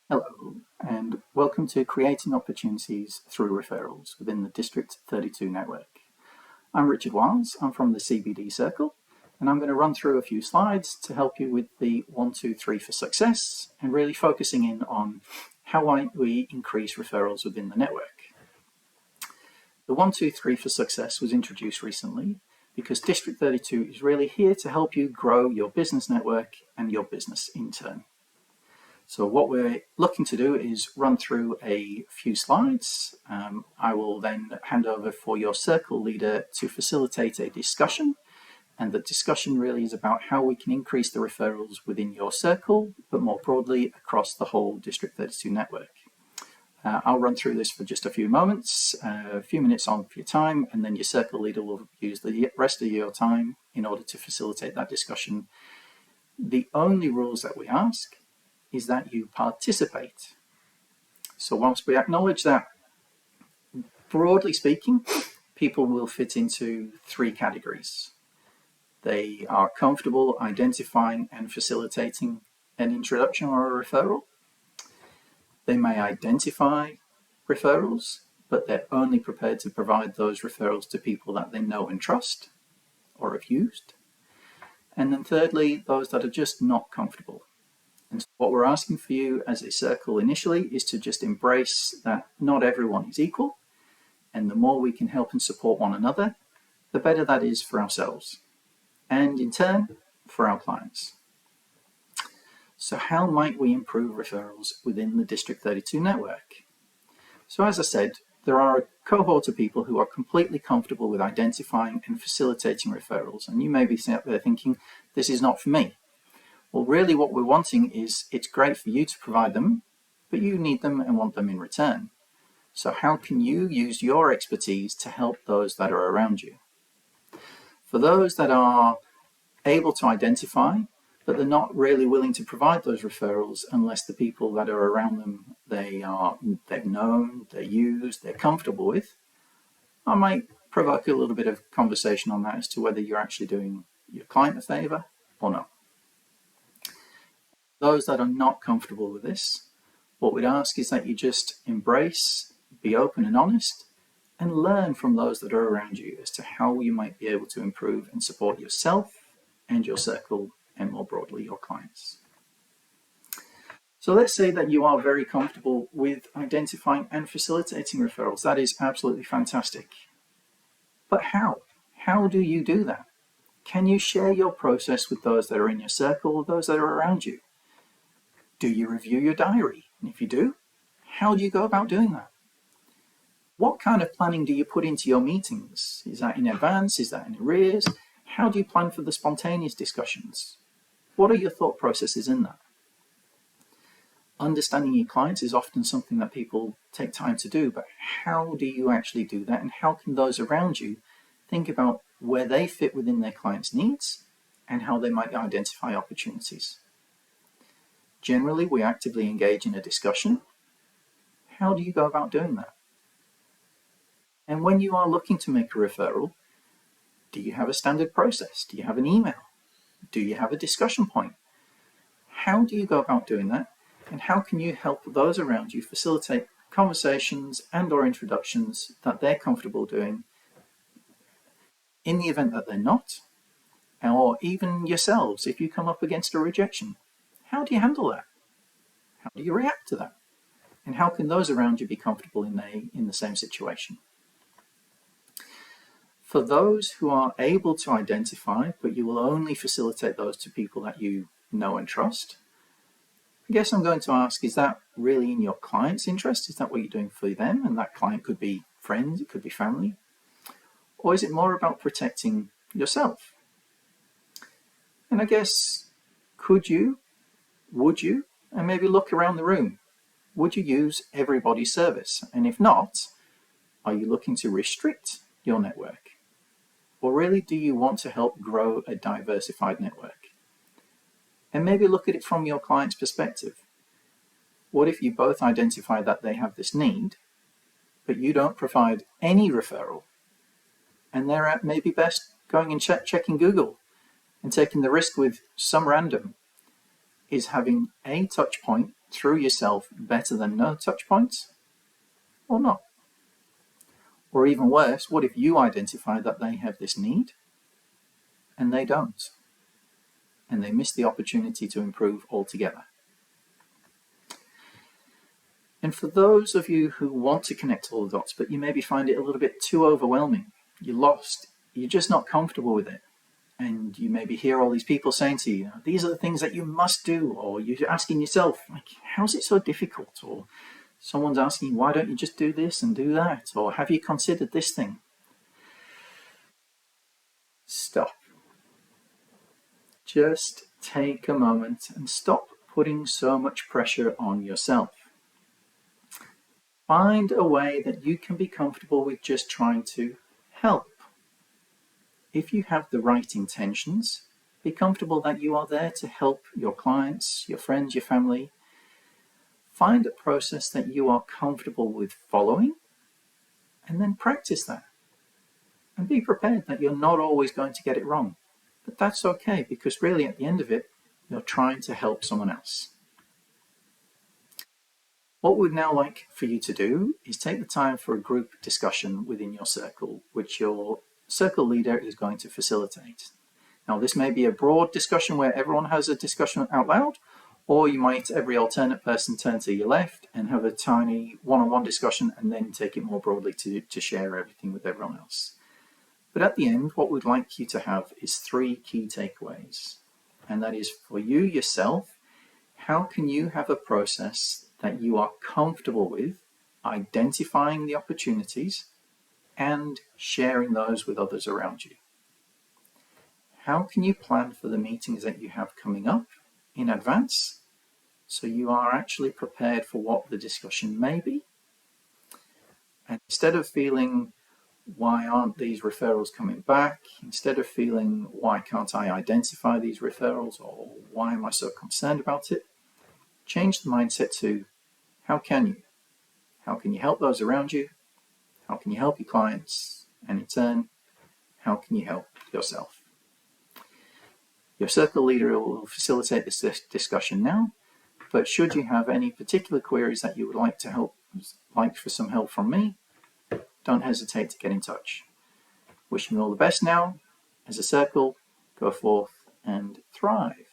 Hello, and welcome to Creating Opportunities Through Referrals within the District 32 network. I'm Richard Wiles, I'm from the CBD Circle, and I'm going to run through a few slides to help you with the 1, 2, 3 for success, and really focusing in on how might we increase referrals within the network. The 1, 2, 3 for success was introduced recently because District 32 is really here to help you grow your business network and your business in turn. So what we're looking to do is run through a few slides. I will then hand over for your circle leader to facilitate a discussion. And the discussion really is about how we can increase the referrals within your circle, but more broadly across the whole District 32 network. I'll run through this for just a few moments, a few minutes on for your time, and then your circle leader will use the rest of your time in order to facilitate that discussion. The only rules that we ask is that you participate. So whilst we acknowledge that, broadly speaking, people will fit into 3 categories. They are comfortable identifying and facilitating an introduction or a referral. They may identify referrals, but they're only prepared to provide those referrals to people that they know and trust or have used. And then thirdly, those that are just not comfortable. And so what we're asking for you as a circle initially is to just embrace that not everyone is equal, and the more we can help and support one another, the better that is for ourselves, and in turn, for our clients. So how might we improve referrals within the District 32 network? So as I said, there are a cohort of people who are completely comfortable with identifying and facilitating referrals, and you may be out there thinking, this is not for me. Well, really what we're wanting is it's great for you to provide them, but you need them and want them in return. So how can you use your expertise to help those that are around you? For those that are able to identify, but they're not really willing to provide those referrals unless the people that are around them, they've known, they're used, they're comfortable with, I might provoke a little bit of conversation on that as to whether you're actually doing your client a favor or not. Those that are not comfortable with this, what we'd ask is that you just embrace, be open and honest, and learn from those that are around you as to how you might be able to improve and support yourself and your circle, and more broadly, your clients. So let's say that you are very comfortable with identifying and facilitating referrals. That is absolutely fantastic. But how? How do you do that? Can you share your process with those that are in your circle or those that are around you? Do you review your diary? And if you do, how do you go about doing that? What kind of planning do you put into your meetings? Is that in advance? Is that in arrears? How do you plan for the spontaneous discussions? What are your thought processes in that? Understanding your clients is often something that people take time to do, but how do you actually do that? And how can those around you think about where they fit within their clients' needs and how they might identify opportunities? Generally, we actively engage in a discussion. How do you go about doing that? And when you are looking to make a referral, do you have a standard process? Do you have an email? Do you have a discussion point? How do you go about doing that? And how can you help those around you facilitate conversations and or introductions that they're comfortable doing in the event that they're not, or even yourselves if you come up against a rejection? How do you handle that? How do you react to that? And how can those around you be comfortable in the same situation? For those who are able to identify, but you will only facilitate those to people that you know and trust, I guess I'm going to ask, is that really in your client's interest? Is that what you're doing for them? And that client could be friends, it could be family. Or is it more about protecting yourself? And I guess, would you, and maybe look around the room, would you use everybody's service? And if not, are you looking to restrict your network? Or really, do you want to help grow a diversified network? And maybe look at it from your client's perspective. What if you both identify that they have this need, but you don't provide any referral, and they're at maybe best going and checking Google and taking the risk with some random Is having a touch point through yourself better than no touch points or not? Or even worse, what if you identify that they have this need and they don't? And they miss the opportunity to improve altogether. And for those of you who want to connect all the dots, but you maybe find it a little bit too overwhelming, you're lost, you're just not comfortable with it, and you maybe hear all these people saying to you, these are the things that you must do, or you're asking yourself, like, how's it so difficult? Or someone's asking, why don't you just do this and do that? Or have you considered this thing? Stop. Just take a moment and stop putting so much pressure on yourself. Find a way that you can be comfortable with just trying to help. If you have the right intentions, be comfortable that you are there to help your clients, your friends, your family. Find a process that you are comfortable with following, and then practice that. And be prepared that you're not always going to get it wrong. But that's okay, because really at the end of it, you're trying to help someone else. What we'd now like for you to do is take the time for a group discussion within your circle, which your circle leader is going to facilitate. Now, this may be a broad discussion where everyone has a discussion out loud, or you might, every alternate person, turn to your left and have a tiny one-on-one discussion and then take it more broadly to share everything with everyone else. But at the end, what we'd like you to have is 3 key takeaways. And that is, for you yourself, how can you have a process that you are comfortable with identifying the opportunities and sharing those with others around you? How can you plan for the meetings that you have coming up in advance so you are actually prepared for what the discussion may be? And instead of feeling, why aren't these referrals coming back? Instead of feeling, why can't I identify these referrals, or why am I so concerned about it? Change the mindset to, how can you? How can you help those around you? How can you help your clients? And in turn, how can you help yourself? Your circle leader will facilitate this discussion now, but should you have any particular queries that you would like for some help from me, don't hesitate to get in touch. Wishing you all the best now. As a circle, go forth and thrive.